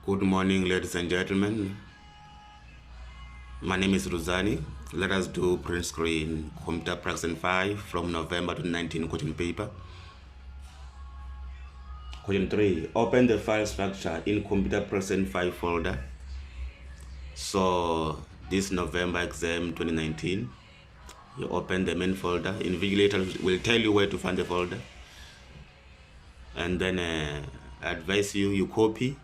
Good morning, ladies and gentlemen. My name is Ruzani. Let us do print screen computer practice 5 from November 2019 question paper. Question 3. Open the file structure in computer practice 5 folder. So this November exam 2019, you open the main folder. Invigilator will tell you where to find the folder. And then I advise you copy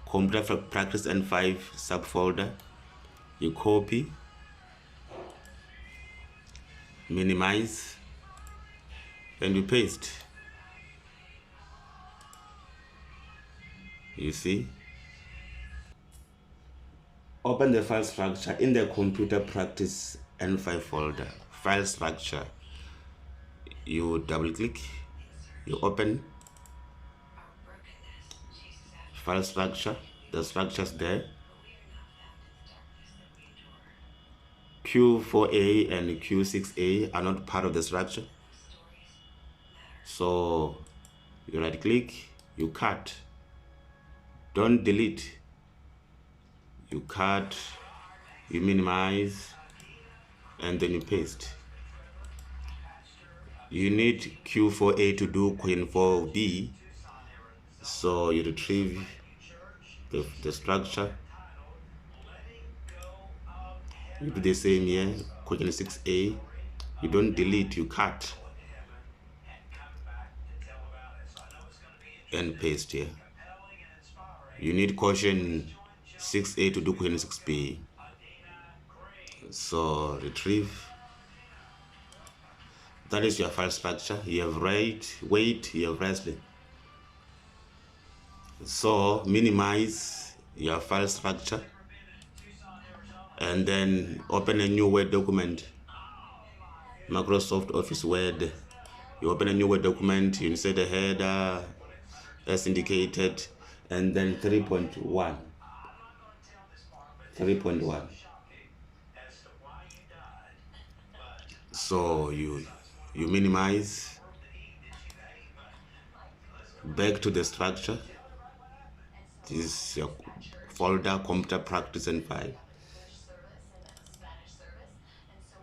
computer practice N5 subfolder. You copy, minimize, and you paste. You see, open the file structure in the computer practice N5 folder. File structure, you double click, you open file structure. The structures there, Q4A and Q6A are not part of the structure, so you right click, you cut, don't delete, you cut, you minimize, and then you paste. You need Q4A to do question 4B, so you retrieve the structure. You do the same here, question 6A. You don't delete, you cut and paste here. You need question 6A to do question 6B. So retrieve. That is your file structure. You have weight, you have wrestling. So minimize your file structure and then open a new Word document. Microsoft Office Word. You open a new Word document, you insert a header as indicated, and then 3.1. So you minimize, back to the structure. This is your folder, computer practice N5.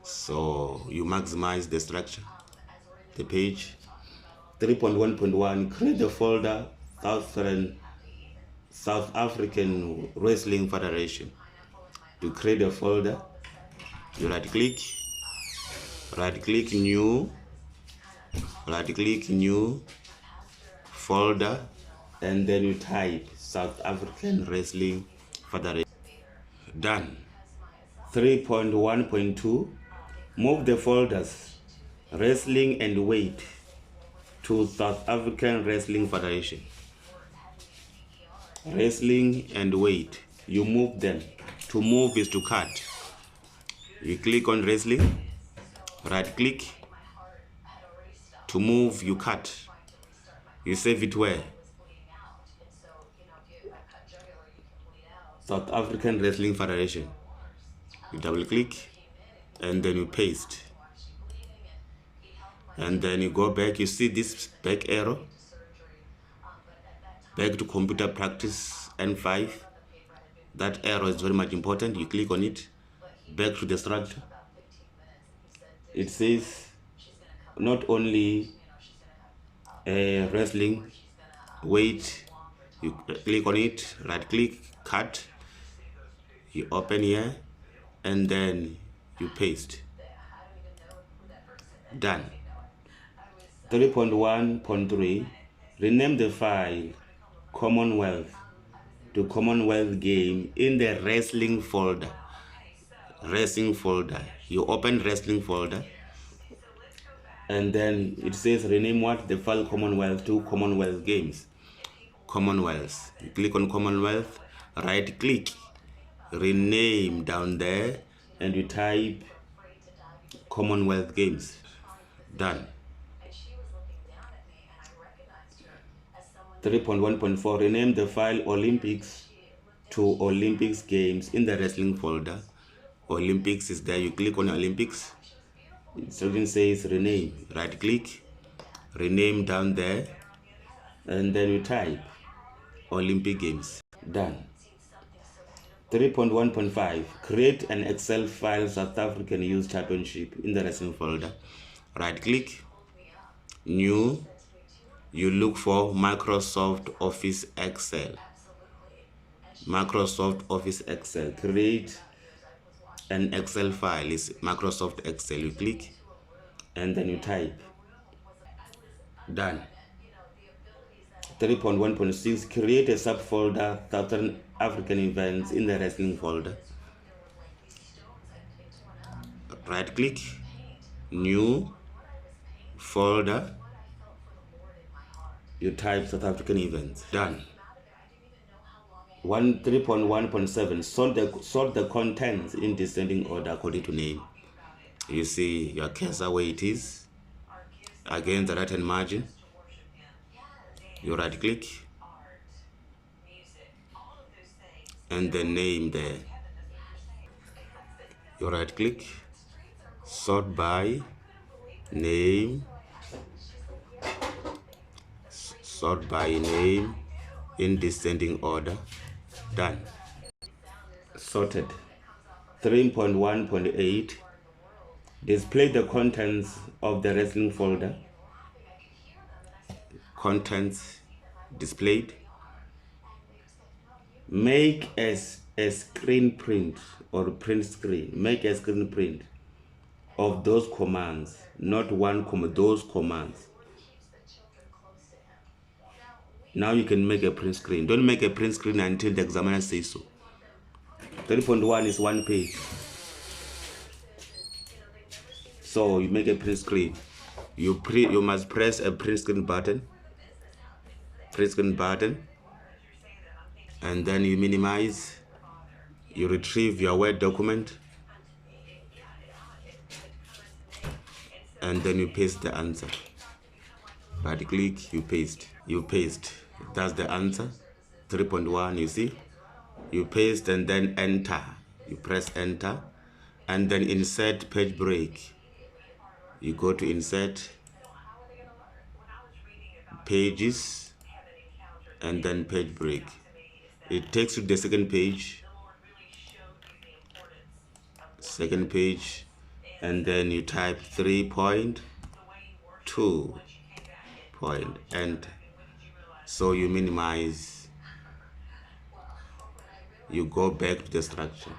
So you maximize the structure, the page. 3.1.1, create the folder South African Wrestling Federation. To create a folder, you right click new folder, and then you type South African Wrestling Federation. Done. 3.1.2, move the folders wrestling and weight to South African Wrestling Federation. Wrestling and weight, you move them. To move is to cut. You click on wrestling, right click. To move, you cut. You save it where? South African Wrestling Federation. You double click and then you paste. And then you go back, you see this back arrow, back to computer practice N5. That arrow is very much important. You click on it, back to the structure. It says not only wrestling, weight. You click on it, right click, cut. You open here and then you paste. Done. 3.1.3, rename the file Commonwealth to Commonwealth game in the wrestling folder. You open wrestling folder and then it says rename what? The file Commonwealth to Commonwealth games. Commonwealth. You click on Commonwealth, right click, rename down there, and you type Commonwealth games. Done. 3.1.4, rename the file Olympics to Olympics games in the wrestling folder. Olympics is there. You click on Olympics. Instruction says rename. Right click, rename down there, and then you type Olympic Games. Done. 3.1.5, create an Excel file South African Youth Championship in the wrestling folder. Right click, new, you look for Microsoft Office Excel. Microsoft Office Excel, create an Excel file, is Microsoft Excel. You click and then you type. Done. 3.1.6, create a subfolder Southern African events in the wrestling folder. Right click, new, folder, you type South African events. Done. 3.1.7, sort the contents in descending order according to name. You see your cursor where it is against the right hand margin. You right click and then name there. You right click, sort by name, sort by name in descending order. Done. Sorted. 3.1.8, display the contents of the wrestling folder. Contents displayed. Make a screen print or print screen. Make a screen print of those commands, not one command, those commands. Now you can make a print screen. Don't make a print screen until the examiner says so. 3.1 is one page. So you make a print screen. You must press a print screen button. Print screen button. And then you minimize. You retrieve your Word document. And then you paste the answer. Right click, you paste. You paste. That's the answer. 3.1, you see? You paste and then enter. You press enter. And then insert page break. You go to insert pages and then page break. It takes you to the second page, and then you type 3.2 point enter. So you minimize, you go back to the structure.